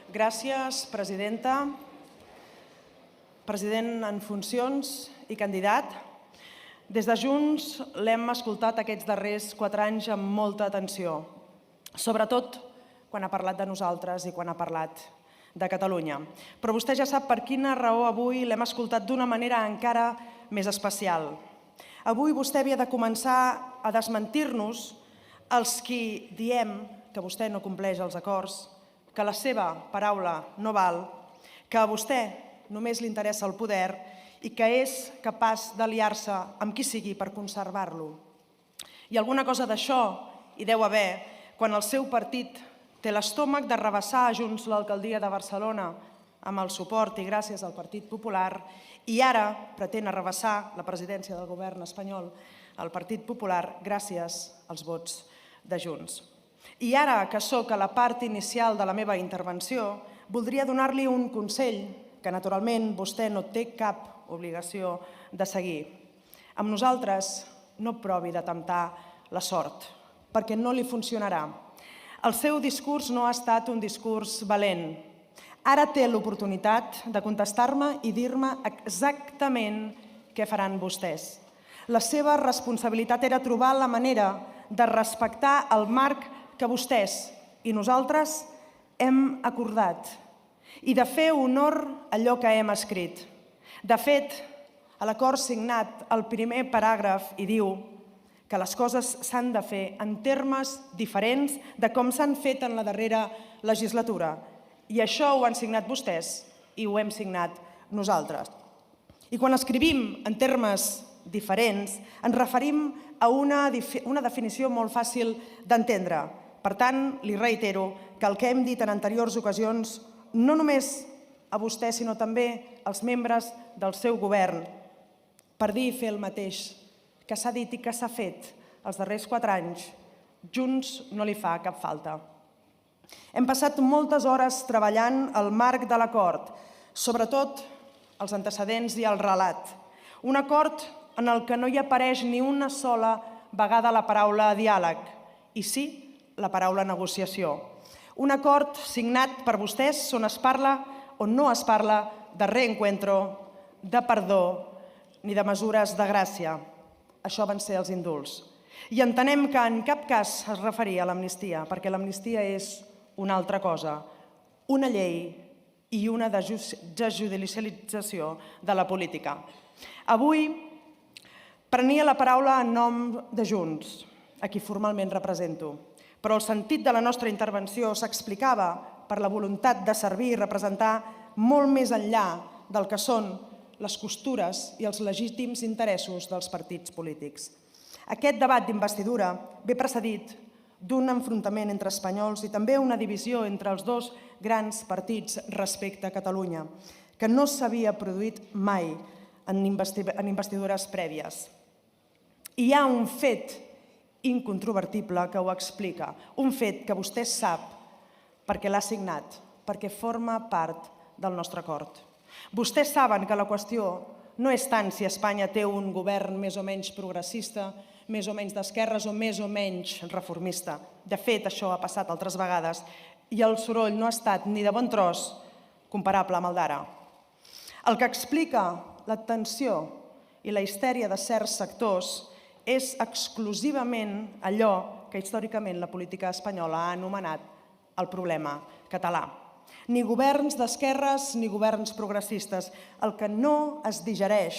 Gràcies, presidenta, president en funcions i candidat. Des de Junts l'hem escoltat aquests darrers 4 anys amb molta atenció, sobretot quan ha parlat de nosaltres i quan ha parlat de Catalunya. Però vostè ja sap per quina raó avui l'hem escoltat d'una manera encara més especial. Avui vostè havia de començar a desmentir-nos els qui diem que vostè no compleix els acords, que la seva paraula no val, que a vostè només li interessa el poder i que és capaç d'aliar-se amb qui sigui per conservar-lo. I alguna cosa d'això hi deu haver quan el seu partit té l'estómac de rebassar a Junts l'alcaldia de Barcelona amb el suport i gràcies al Partit Popular i ara pretén arrabassar la presidència del govern espanyol al Partit Popular gràcies als vots de Junts. I ara que sóc a la part inicial de la meva intervenció, voldria donar-li un consell que naturalment vostè no té cap obligació de seguir. Amb nosaltres no provi de temptar la sort, perquè no li funcionarà. El seu discurs no ha estat un discurs valent. Ara té l'oportunitat de contestar-me i dir-me exactament què faran vostès. La seva responsabilitat era trobar la manera de respectar el marc que vostès i nosaltres hem acordat i de fer honor a allò que hem escrit. De fet, a l'acord signat, el primer paràgraf hi diu que les coses s'han de fer en termes diferents de com s'han fet en la darrera legislatura. I això ho han signat vostès i ho hem signat nosaltres. I quan escrivim en termes diferents, ens referim a una definició molt fàcil d'entendre. Per tant, li reitero que el que hem dit en anteriors ocasions, no només a vostè, sinó també als membres del seu govern, per dir i fer el mateix que s'ha dit i que s'ha fet els darrers 4 anys, Junts no li fa cap falta. Hem passat moltes hores treballant al marc de l'acord, sobretot els antecedents i el relat. Un acord en el que no hi apareix ni una sola vegada la paraula diàleg, i sí, la paraula negociació. Un acord signat per vostès on es parla o no es parla de reencuentro, de perdó ni de mesures de gràcia. Això van ser els indults. I entenem que en cap cas es referia a l'amnistia, perquè l'amnistia és una altra cosa, una llei i una desjudicialització de la política. Avui prenia la paraula en nom de Junts, a qui formalment represento, però el sentit de la nostra intervenció s'explicava per la voluntat de servir i representar molt més enllà del que són les costures i els legítims interessos dels partits polítics. Aquest debat d'investidura ve precedit d'un enfrontament entre espanyols i també una divisió entre els dos grans partits respecte a Catalunya, que no s'havia produït mai en investidures prèvies. I hi ha un fet incontrovertible que ho explica, un fet que vostè sap perquè l'ha signat, perquè forma part del nostre acord. Vostès saben que la qüestió no és tant si Espanya té un govern més o menys progressista, més o menys d'esquerres o més o menys reformista. De fet, això ha passat altres vegades i el soroll no ha estat ni de bon tros comparable amb el d'ara. El que explica la tensió i la histèria de certs sectors és exclusivament allò que històricament la política espanyola ha anomenat el problema català. Ni governs d'esquerres ni governs progressistes. El que no es digereix,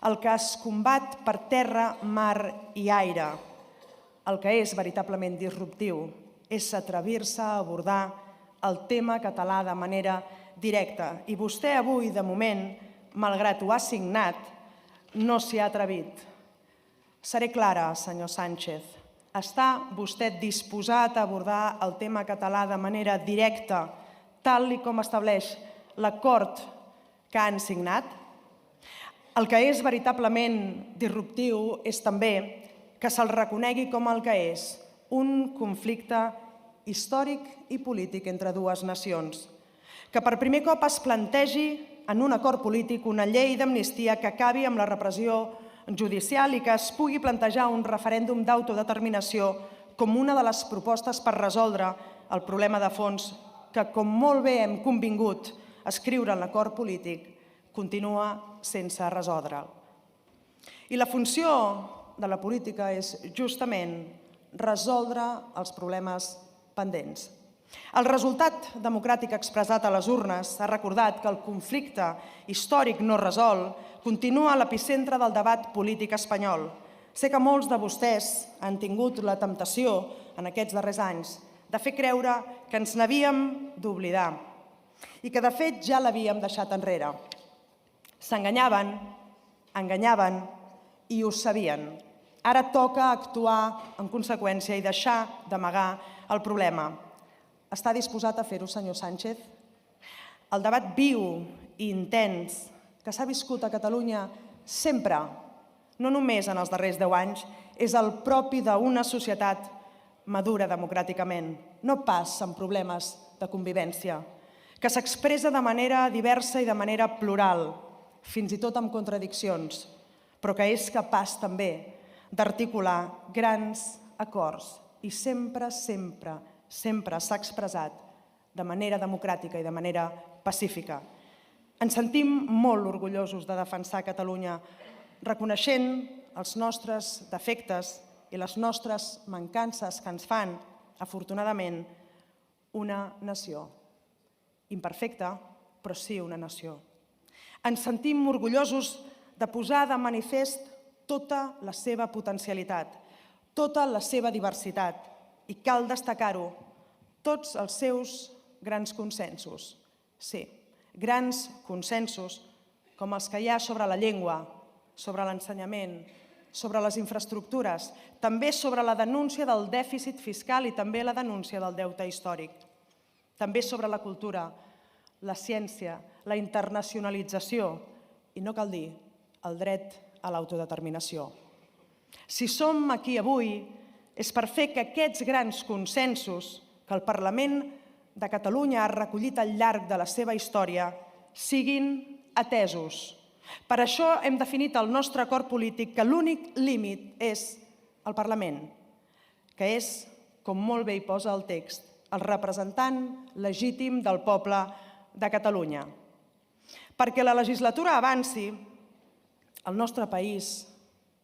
el que es combat per terra, mar i aire, el que és veritablement disruptiu, és atrevir-se a abordar el tema català de manera directa. I vostè avui, de moment, malgrat ho ha signat, no s'hi ha atrevit. Seré clara, senyor Sánchez. Està vostè disposat a abordar el tema català de manera directa, tal com estableix l'acord que han signat? El que és veritablement disruptiu és també que se'l reconegui com el que és, un conflicte històric i polític entre dues nacions. Que per primer cop es plantegi en un acord polític una llei d'amnistia que acabi amb la repressió judicial i que es pugui plantejar un referèndum d'autodeterminació com una de les propostes per resoldre el problema de fons que, com molt bé hem convingut a escriure en l'acord polític, continua sense resoldre'l. I la funció de la política és justament resoldre els problemes pendents. El resultat democràtic expressat a les urnes ha recordat que el conflicte històric no resolt continua a l'epicentre del debat polític espanyol. Sé que molts de vostès han tingut la temptació en aquests darrers anys de fer creure que ens n'havíem d'oblidar i que de fet ja l'havíem deixat enrere. S'enganyaven, enganyaven i ho sabien. Ara toca actuar en conseqüència i deixar d'amagar el problema. Està disposat a fer-ho, senyor Sánchez? El debat viu i intens que s'ha viscut a Catalunya sempre, no només en els darrers 10 anys, és el propi d'una societat madura democràticament, no pas amb problemes de convivència, que s'expressa de manera diversa i de manera plural, fins i tot amb contradiccions, però que és capaç també d'articular grans acords i sempre s'ha expressat de manera democràtica i de manera pacífica. Ens sentim molt orgullosos de defensar Catalunya, reconeixent els nostres defectes i les nostres mancances que ens fan, afortunadament, una nació. Imperfecta, però sí una nació. Ens sentim orgullosos de posar de manifest tota la seva potencialitat, tota la seva diversitat, i cal destacar-ho, tots els seus grans consensos. Sí, grans consensos com els que hi ha sobre la llengua, sobre l'ensenyament, sobre les infraestructures, també sobre la denúncia del dèficit fiscal i també la denúncia del deute històric, també sobre la cultura, la ciència, la internacionalització i, no cal dir, el dret a l'autodeterminació. Si som aquí avui és per fer que aquests grans consensos que el Parlament de Catalunya ha recollit al llarg de la seva història siguin atesos. Per això hem definit al nostre acord polític que l'únic límit és el Parlament, que és, com molt bé hi posa el text, el representant legítim del poble de Catalunya. Perquè la legislatura avanci, el nostre país,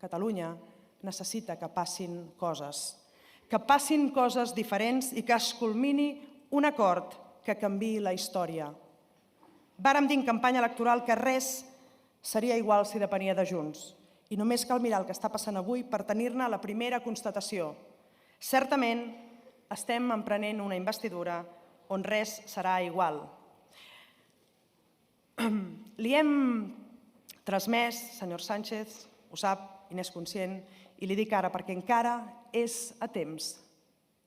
Catalunya, necessita que passin coses diferents i que es culmini un acord que canviï la història. Vàrem dir en campanya electoral que res seria igual si depenia de Junts. I només cal mirar el que està passant avui per tenir-ne la primera constatació. Certament estem emprenent una investidura on res serà igual. Li hem transmès, senyor Sánchez, ho sap i n'és conscient, i li dic ara perquè encara és a temps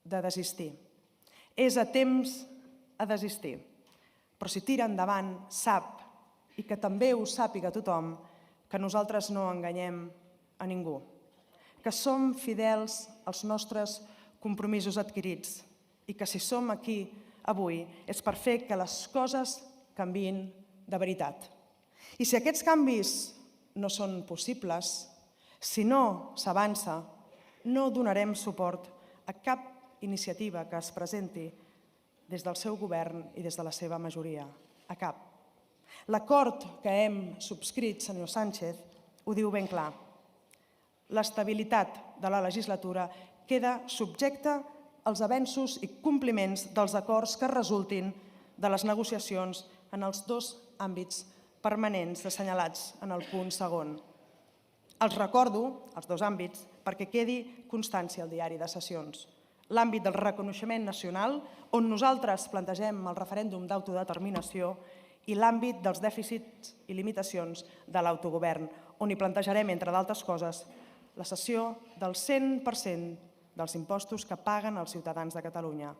de desistir. És a temps de desistir. Però si tira endavant, sap, i que també ho sàpiga tothom, que nosaltres no enganyem a ningú, que som fidels als nostres compromisos adquirits i que si som aquí avui és per fer que les coses canviïn de veritat. I si aquests canvis no són possibles, si no s'avança, no donarem suport a cap iniciativa que es presenti des del seu govern i des de la seva majoria, a cap. L'acord que hem subscrit, senyor Sánchez, ho diu ben clar. L'estabilitat de la legislatura queda subjecta als avenços i compliments dels acords que resultin de les negociacions en els dos àmbits permanents assenyalats en el punt segon. Els recordo, els dos àmbits, perquè quedi constància al diari de sessions. L'àmbit del reconeixement nacional, on nosaltres plantegem el referèndum d'autodeterminació, i l'àmbit dels dèficits i limitacions de l'autogovern, on hi plantejarem, entre d'altres coses, la cessió del 100% dels impostos que paguen els ciutadans de Catalunya.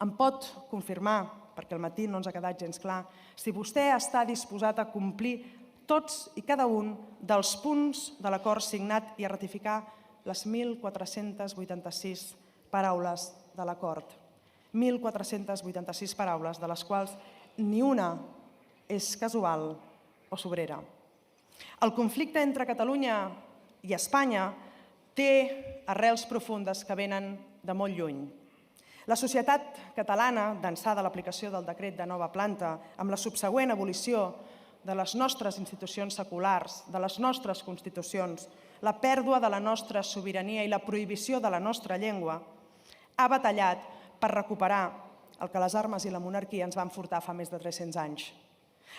Em pot confirmar, perquè al matí no ens ha quedat gens clar, si vostè està disposat a complir tots i cada un dels punts de l'acord signat i a ratificar les 1.486 paraules de l'acord. 1.486 paraules, de les quals ni una és casual o sobrera. El conflicte entre Catalunya i Espanya té arrels profundes que venen de molt lluny. La societat catalana, d'ençà de l'aplicació del decret de nova planta, amb la subsegüent abolició de les nostres institucions seculars, de les nostres constitucions, la pèrdua de la nostra sobirania i la prohibició de la nostra llengua, ha batallat per recuperar el que les armes i la monarquia ens van furtar fa més de 300 anys.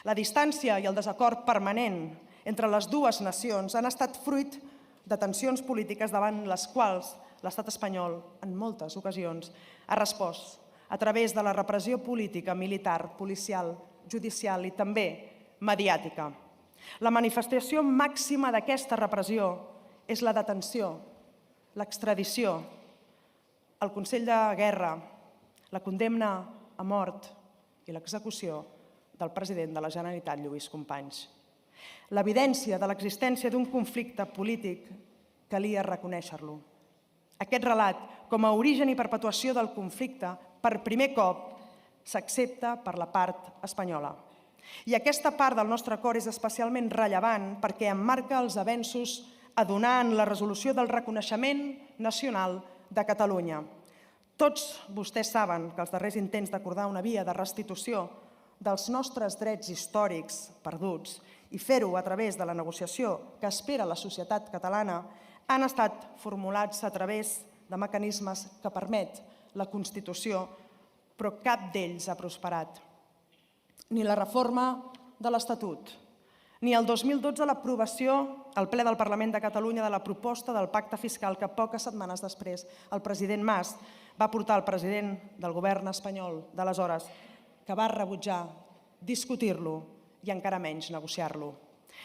La distància i el desacord permanent entre les dues nacions han estat fruit de tensions polítiques davant les quals l'estat espanyol, en moltes ocasions, ha respost a través de la repressió política, militar, policial, judicial i també mediàtica. La manifestació màxima d'aquesta repressió és la detenció, l'extradició, el Consell de Guerra, la condemna a mort i l'execució del president de la Generalitat, Lluís Companys. L'evidència de l'existència d'un conflicte polític calia reconèixer-lo. Aquest relat, com a origen i perpetuació del conflicte, per primer cop s'accepta per la part espanyola. I aquesta part del nostre acord és especialment rellevant perquè emmarca els avenços a donar en la resolució del reconeixement nacional de Catalunya. Tots vostès saben que els darrers intents d'acordar una via de restitució dels nostres drets històrics perduts i fer-ho a través de la negociació que espera la societat catalana han estat formulats a través de mecanismes que permet la Constitució, però cap d'ells ha prosperat. Ni la reforma de l'Estatut, ni el 2012 l'aprovació al ple del Parlament de Catalunya de la proposta del pacte fiscal que poques setmanes després el president Mas va portar al president del govern espanyol d'aleshores, que va rebutjar discutir-lo i encara menys negociar-lo.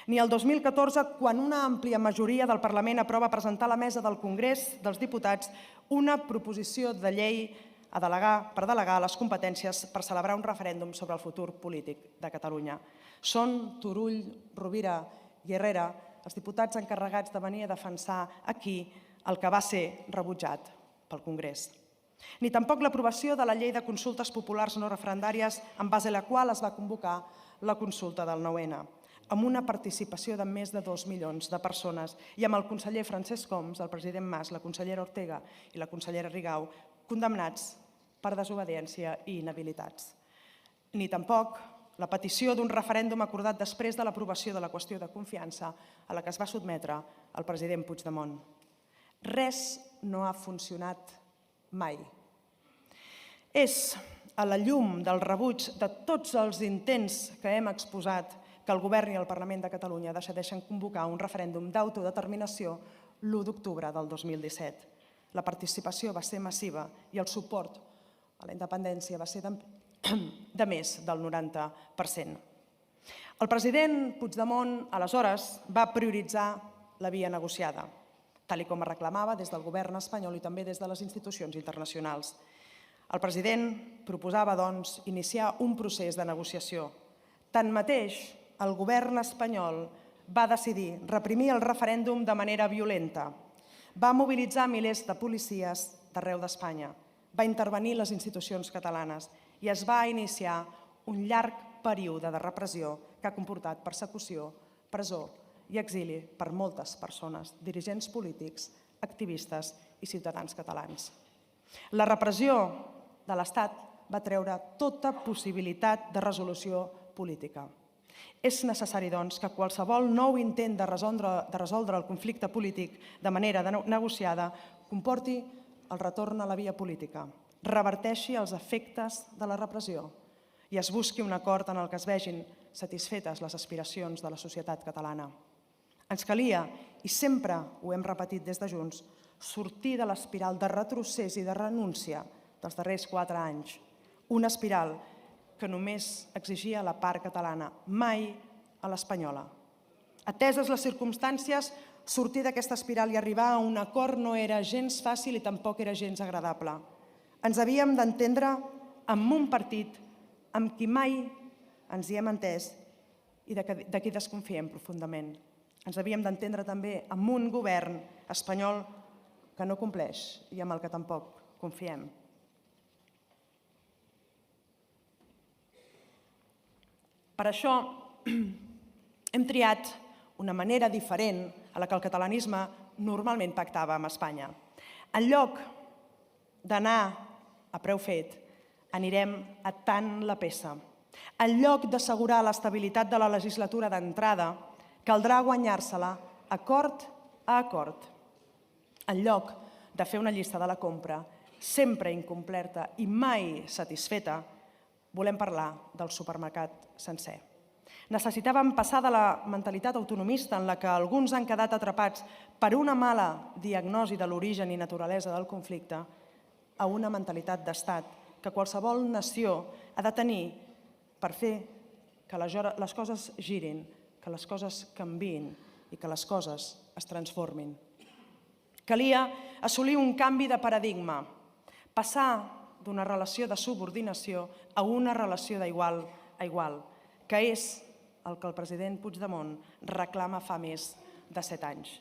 Ni el 2014, quan una àmplia majoria del Parlament aprova presentar a la mesa del Congrés dels Diputats una proposició de llei per delegar les competències per celebrar un referèndum sobre el futur polític de Catalunya. Són Turull, Rovira i Herrera els diputats encarregats de venir a defensar aquí el que va ser rebutjat pel Congrés. Ni tampoc l'aprovació de la llei de consultes populars no referendàries en base a la qual es va convocar la consulta del 9N, amb una participació de més de 2 milions de persones i amb el conseller Francesc Homs, el president Mas, la consellera Ortega i la consellera Rigau condemnats per desobediència i inhabilitats. Ni tampoc la petició d'un referèndum acordat després de l'aprovació de la qüestió de confiança a la que es va sotmetre el president Puigdemont. Res no ha funcionat mai. És a la llum del rebuig de tots els intents que hem exposat que el Govern i el Parlament de Catalunya decideixen convocar un referèndum d'autodeterminació l'1 d'octubre del 2017. La participació va ser massiva i el suport a la independència va ser de més del 90%. El president Puigdemont, aleshores, va prioritzar la via negociada, tal com es reclamava des del govern espanyol i també des de les institucions internacionals. El president proposava, doncs, iniciar un procés de negociació. Tanmateix, el govern espanyol va decidir reprimir el referèndum de manera violenta. Va mobilitzar milers de policies d'arreu d'Espanya, va intervenir les institucions catalanes i es va iniciar un llarg període de repressió que ha comportat persecució, presó i exili per moltes persones, dirigents polítics, activistes i ciutadans catalans. La repressió de l'Estat va treure tota possibilitat de resolució política. És necessari, doncs, que qualsevol nou intent de resoldre el conflicte polític de manera negociada comporti el retorn a la via política, reverteixi els efectes de la repressió i es busqui un acord en el que es vegin satisfetes les aspiracions de la societat catalana. Ens calia, i sempre ho hem repetit des de Junts, sortir de l'espiral de retrocés i de renúncia dels darrers 4 anys, una espiral que només exigia la part catalana, mai a l'espanyola. Ateses les circumstàncies, sortir d'aquesta espiral i arribar a un acord no era gens fàcil i tampoc era gens agradable. Ens havíem d'entendre amb un partit amb qui mai ens hi hem entès i de qui desconfiem profundament. Ens havíem d'entendre també amb un govern espanyol que no compleix i amb el que tampoc confiem. Per això hem triat una manera diferent a la que el catalanisme normalment pactava amb Espanya. En lloc d'anar a preu fet, anirem atant la peça. En lloc d'assegurar l'estabilitat de la legislatura d'entrada, caldrà guanyar-se-la acord a acord. En lloc de fer una llista de la compra, sempre incompleta i mai satisfeta, volem parlar del supermercat sencer. Necessitàvem passar de la mentalitat autonomista en la que alguns han quedat atrapats per una mala diagnosi de l'origen i naturalesa del conflicte a una mentalitat d'estat que qualsevol nació ha de tenir per fer que les coses girin, que les coses canviïn i que les coses es transformin. Calia assolir un canvi de paradigma, passar d'una relació de subordinació a una relació d'igual a igual, que és el que el president Puigdemont reclama fa més de 7 anys.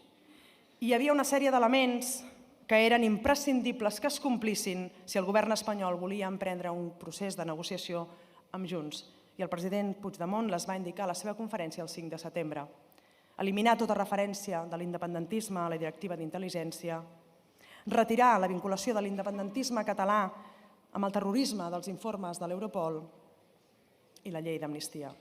Hi havia una sèrie d'elements que eren imprescindibles que es complissin si el govern espanyol volia emprendre un procés de negociació amb Junts, i el president Puigdemont les va indicar a la seva conferència el 5 de setembre. Eliminar tota referència de l'independentisme a la directiva d'intel·ligència, retirar la vinculació de l'independentisme català amb el terrorisme dels informes de l'Europol i la llei d'amnistia.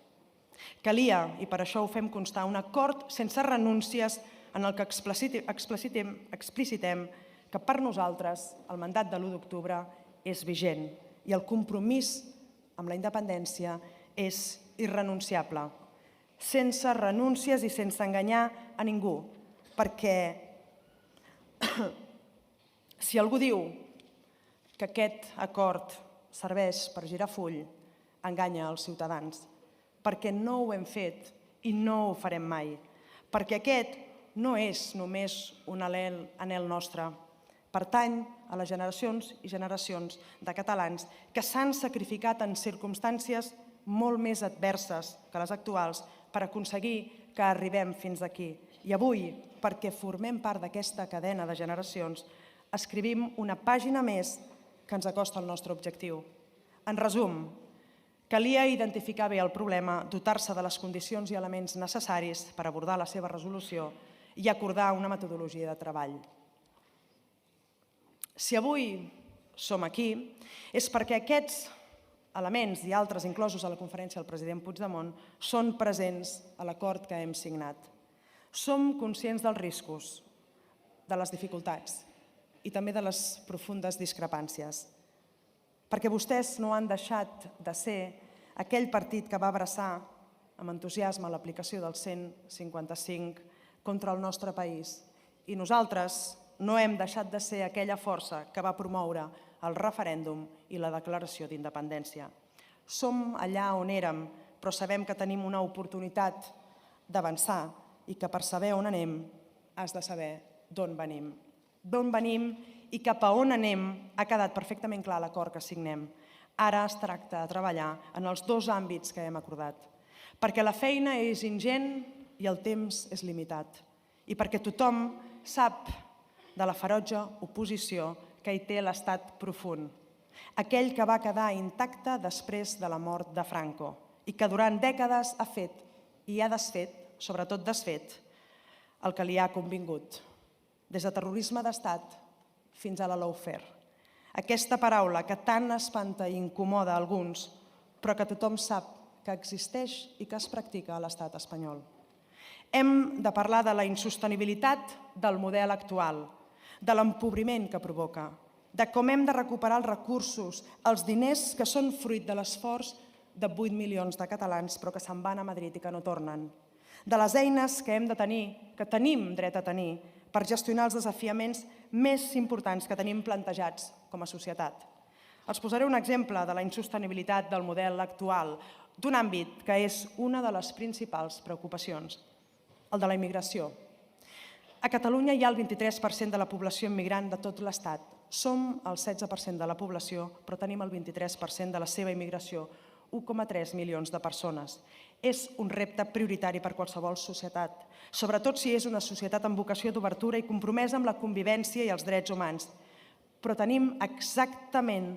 Calia, i per això ho fem constar, un acord sense renúncies en el que explicitem que per nosaltres el mandat de l'1 d'octubre és vigent i el compromís amb la independència és irrenunciable, sense renúncies i sense enganyar a ningú, perquè si algú diu que aquest acord serveix per girar full, enganya els ciutadans, perquè no ho hem fet i no ho farem mai, perquè aquest no és només un anhel nostre, pertany a les generacions i generacions de catalans que s'han sacrificat en circumstàncies molt més adverses que les actuals per aconseguir que arribem fins aquí. I avui, perquè formem part d'aquesta cadena de generacions, escrivim una pàgina més que ens acosta al nostre objectiu. En resum, calia identificar bé el problema, dotar-se de les condicions i elements necessaris per abordar la seva resolució i acordar una metodologia de treball. Si avui som aquí és perquè aquests elements i altres inclosos a la conferència del president Puigdemont són presents a l'acord que hem signat. Som conscients dels riscos, de les dificultats i també de les profundes discrepàncies, perquè vostès no han deixat de ser aquell partit que va abraçar amb entusiasme l'aplicació del 155 contra el nostre país. I nosaltres no hem deixat de ser aquella força que va promoure el referèndum i la declaració d'independència. Som allà on érem, però sabem que tenim una oportunitat d'avançar i que per saber on anem has de saber d'on venim. D'on venim i cap a on anem ha quedat perfectament clar l'acord que signem. Ara es tracta de treballar en els 2 àmbits que hem acordat, perquè la feina és ingent i el temps és limitat, i perquè tothom sap de la ferotge oposició que hi té l'estat profund, aquell que va quedar intacte després de la mort de Franco i que durant dècades ha fet i ha desfet, sobretot desfet, el que li ha convingut, des de terrorisme d'estat fins a la lawfare. Aquesta paraula que tant espanta i incomoda a alguns, però que tothom sap que existeix i que es practica a l'estat espanyol. Hem de parlar de la insostenibilitat del model actual, de l'empobriment que provoca, de com hem de recuperar els recursos, els diners que són fruit de l'esforç de 8 milions de catalans però que se'n van a Madrid i que no tornen, de les eines que hem de tenir, que tenim dret a tenir, per gestionar els desafiaments més importants que tenim plantejats com a societat. Els posaré un exemple de la insostenibilitat del model actual, d'un àmbit que és una de les principals preocupacions, el de la immigració. A Catalunya hi ha el 23% de la població immigrant de tot l'Estat. Som el 16% de la població, però tenim el 23% de la seva immigració, 1,3 milions de persones. És un repte prioritari per qualsevol societat, sobretot si és una societat amb vocació d'obertura i compromesa amb la convivència i els drets humans. Però tenim exactament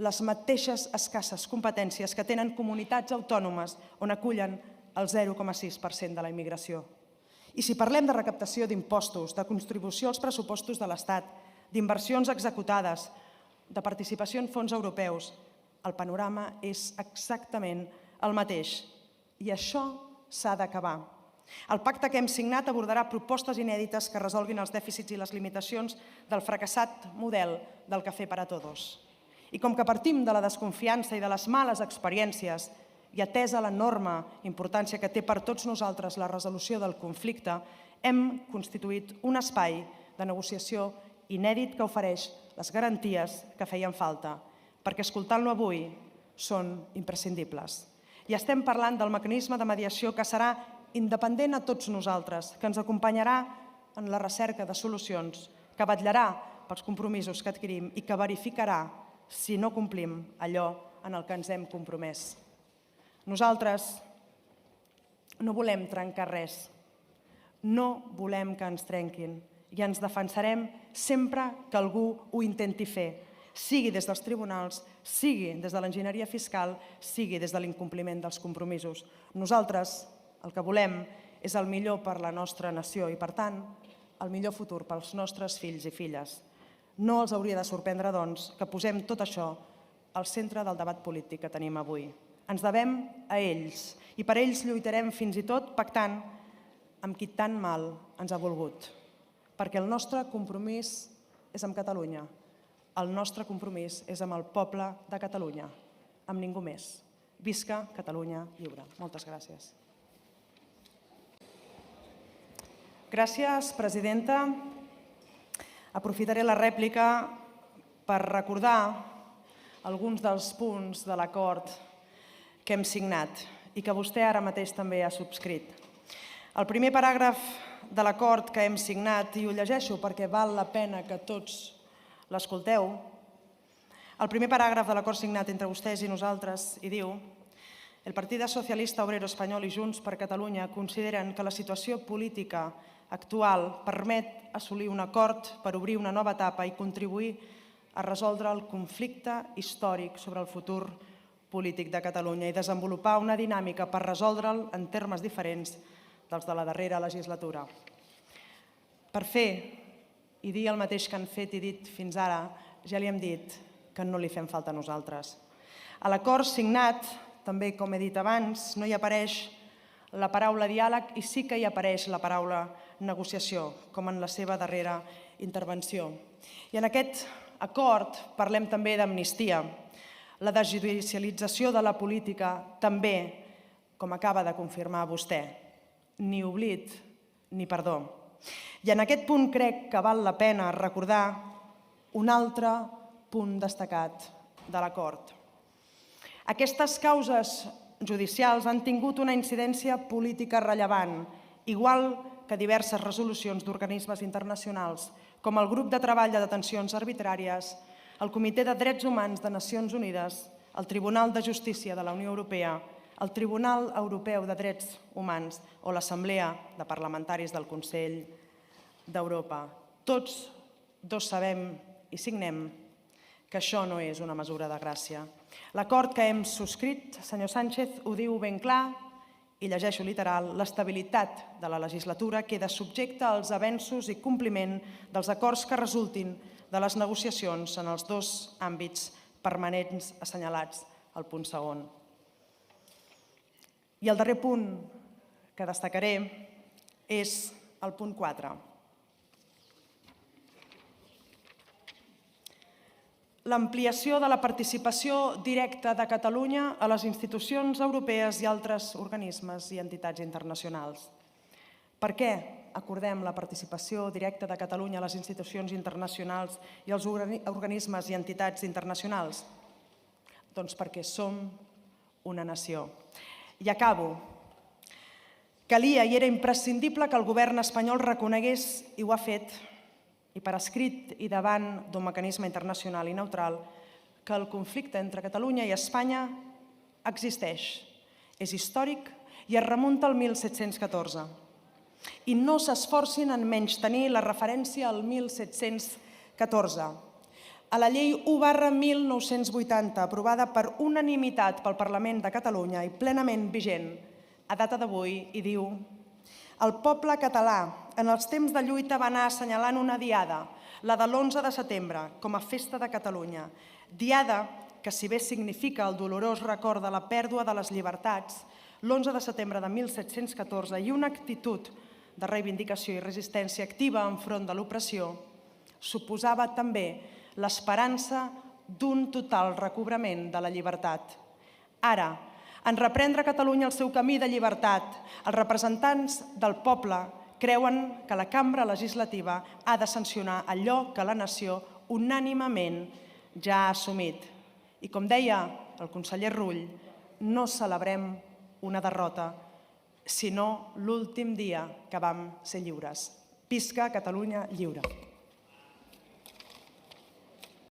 les mateixes escasses competències que tenen comunitats autònomes on acullen el 0,6% de la immigració. I si parlem de recaptació d'impostos, de contribució als pressupostos de l'Estat, d'inversions executades de participació en fons europeus, el panorama és exactament el mateix. I això s'ha d'acabar. El pacte que hem signat abordarà propostes inèdites que resolguin els dèficits i les limitacions del fracassat model del cafè para todos. I com que partim de la desconfiança i de les males experiències i atesa l'enorme importància que té per tots nosaltres la resolució del conflicte, hem constituït un espai de negociació inèdit que ofereix les garanties que feien falta, perquè escoltant-lo avui són imprescindibles. I estem parlant del mecanisme de mediació que serà independent a tots nosaltres, que ens acompanyarà en la recerca de solucions, que vetllarà pels compromisos que adquirim i que verificarà si no complim allò en el que ens hem compromès. Nosaltres no volem trencar res, no volem que ens trenquin i ens defensarem sempre que algú ho intenti fer, sigui des dels tribunals, sigui des de l'enginyeria fiscal, sigui des de l'incompliment dels compromisos. Nosaltres el que volem és el millor per la nostra nació i, per tant, el millor futur pels nostres fills i filles. No els hauria de sorprendre, doncs, que posem tot això al centre del debat polític que tenim avui. Ens devem a ells i per ells lluitarem fins i tot pactant amb qui tan mal ens ha volgut. Perquè el nostre compromís és amb Catalunya. El nostre compromís és amb el poble de Catalunya, amb ningú més. Visca Catalunya lliure. Moltes gràcies. Gràcies, presidenta. Aprofitaré la rèplica per recordar alguns dels punts de l'acord que hem signat i que vostè ara mateix també ha subscrit. El primer paràgraf de l'acord que hem signat, i ho llegeixo perquè val la pena que tots l'escolteu, el primer paràgraf de l'acord signat entre vostès i nosaltres hi diu: el Partido Socialista Obrero Espanyol i Junts per Catalunya consideren que la situació política actual permet assolir un acord per obrir una nova etapa i contribuir a resoldre el conflicte històric sobre el futur polític de Catalunya i desenvolupar una dinàmica per resoldre'l en termes diferents dels de la darrera legislatura. Per fer i dir el mateix que han fet i dit fins ara, ja li hem dit que no li fem falta a nosaltres. A l'acord signat, també com he dit abans, no hi apareix la paraula diàleg i sí que hi apareix la paraula negociació, com en la seva darrera intervenció. I en aquest acord parlem també d'amnistia. La desjudicialització de la política també, com acaba de confirmar vostè, ni oblit ni perdó. I en aquest punt crec que val la pena recordar un altre punt destacat de l'acord. Aquestes causes judicials han tingut una incidència política rellevant, igual que diverses resolucions d'organismes internacionals, com el Grup de Treball de Detencions Arbitràries, el Comitè de Drets Humans de Nacions Unides, el Tribunal de Justícia de la Unió Europea, el Tribunal Europeu de Drets Humans o l'Assemblea de Parlamentaris del Consell d'Europa. Tots dos sabem i signem que això no és una mesura de gràcia. L'acord que hem subscrit, senyor Sánchez, ho diu ben clar, i llegeixo literal: l'estabilitat de la legislatura queda subjecta als avenços i compliment dels acords que resultin de les negociacions en els dos àmbits permanents assenyalats al punt segon. I el darrer punt que destacaré és el punt 4. L'ampliació de la participació directa de Catalunya a les institucions europees i altres organismes i entitats internacionals. Per què acordem la participació directa de Catalunya a les institucions internacionals i als organismes i entitats internacionals? Doncs perquè som una nació. I acabo. Calia i era imprescindible que el govern espanyol reconegués, i ho ha fet, i per escrit i davant d'un mecanisme internacional i neutral, que el conflicte entre Catalunya i Espanya existeix, és històric i es remunta al 1714. I no s'esforcin en menystenir la referència al 1714. A la llei 1/1980, aprovada per unanimitat pel Parlament de Catalunya i plenament vigent, a data d'avui, hi diu: el poble català, en els temps de lluita, va anar assenyalant una diada, la de l'11 de setembre, com a festa de Catalunya, diada que, si bé significa el dolorós record de la pèrdua de les llibertats, l'11 de setembre de 1714 i una actitud de reivindicació i resistència activa enfront de l'opressió, suposava també l'esperança d'un total recobrament de la llibertat. Ara, en reprendre a Catalunya el seu camí de llibertat, els representants del poble creuen que la cambra legislativa ha de sancionar allò que la nació unànimement ja ha assumit. I com deia el conseller Rull, no celebrem una derrota, sinó l'últim dia que vam ser lliures. Visca Catalunya lliure!